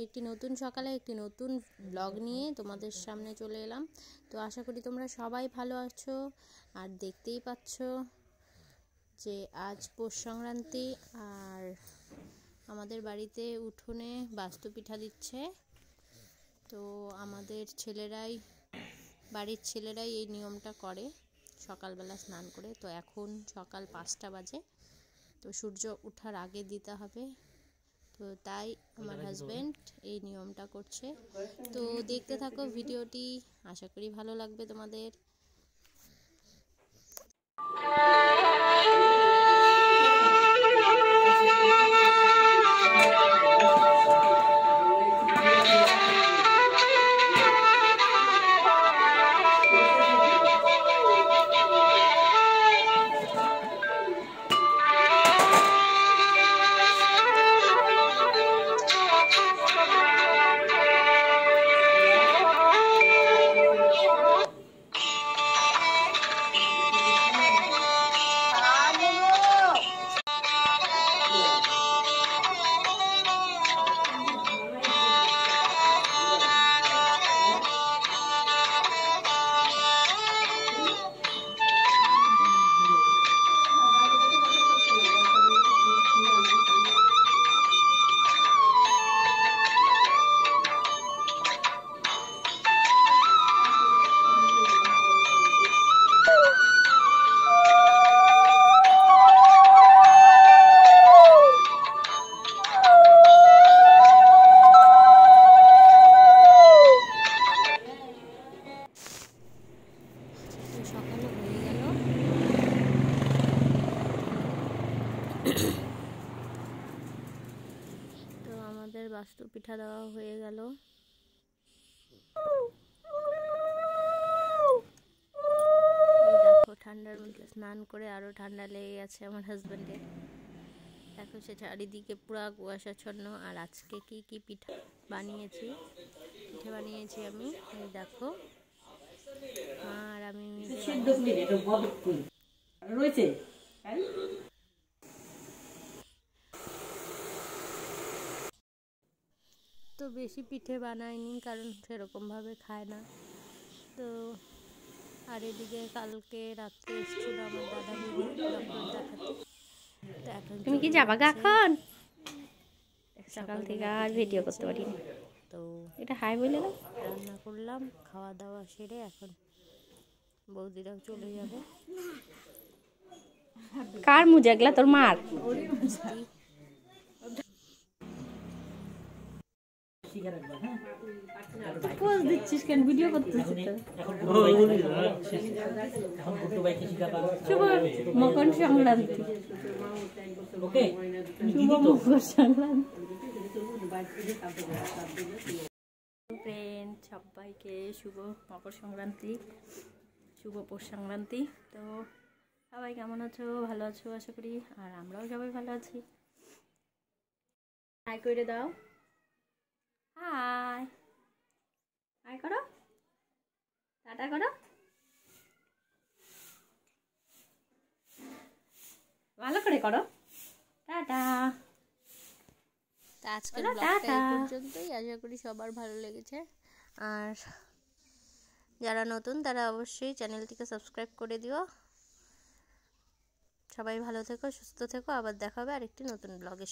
একটি নতুন সকালে একটি নতুন ব্লগ নিয়ে তোমাদের সামনে চলে এলাম। তো আশা করি তোমরা সবাই ভালো আছো। আর দেখতেই পাচ্ছ যে আজ পৌষ সংক্রান্তি, আর আমাদের বাড়িতে উঠোনে বাস্তু পিঠা দিচ্ছে। তো আমাদের বাড়ির ছেলেরাই এই নিয়মটা করে সকালবেলা স্নান করে। তো এখন সকাল 5টা বাজে, তো সূর্য ওঠার আগে দিতে হবে। তো তাই আমার হাজব্যান্ড এই নিয়মটা করছে। তো দেখতে থাকো ভিডিওটি, আশা করি ভালো লাগবে তোমাদের। সকালে হয়ে গেল। তো আমাদের বাস্তু পিঠা দেওয়া হয়ে গেল। দেখো ঠান্ডার মধ্যে স্নান করে আরো ঠান্ডা লেগে গেছে আমার হাজবেন্ডের। দেখো সে চারিদিকে পুরা কুয়াশাচ্ছন্ন। আর আজকে কি পিঠা বানিয়েছি আমি, এই দেখো। আর আমি তো বেশি পিঠে বানাইনি, কারণ সেরকম ভাবে খায় না। তো আর এদিকে কালকে রাত্রে এসেছিল আমার দাদা বৌদি ডক্টর দেখাতে। তো এখন তুমি কি যাবা এখন? সকাল থেকে আর ভিডিও করতে পারি না। তো এটা হাই বলে দাও। রান্না করলাম, খাওয়া দাওয়া সেরে এখন বৌদিরাও চলে যাবে। কার মুজাগলা? তোর মার? পোজ দিচ্ছিস কেন? ভিডিও করতেছিস তো। শুভ মকর সংক্রান্তি। শুভ মকর সংক্রান্তি। ফ্রেন্ড সবাইকে শুভ মকর সংক্রান্তি, শুভ পৌষ সংক্রান্তি। তো সবাই কেমন আছো? ভালো আছো আশা করি। আর আমরাও সবাই ভালো আছি। হাই করে দাও। হাই হাই করো, টাটা করো, ভালো করে করো, টাটা। আজকের ব্লগটা এই পর্যন্তই। আশা করি সবার ভালো লেগেছে। আর যারা নতুন তারা অবশ্যই চ্যানেলটিকে সাবস্ক্রাইব করে দিও। সবাই ভালো থেকো, সুস্থ থেকো। আবার দেখা হবে আরেকটি নতুন ব্লগে।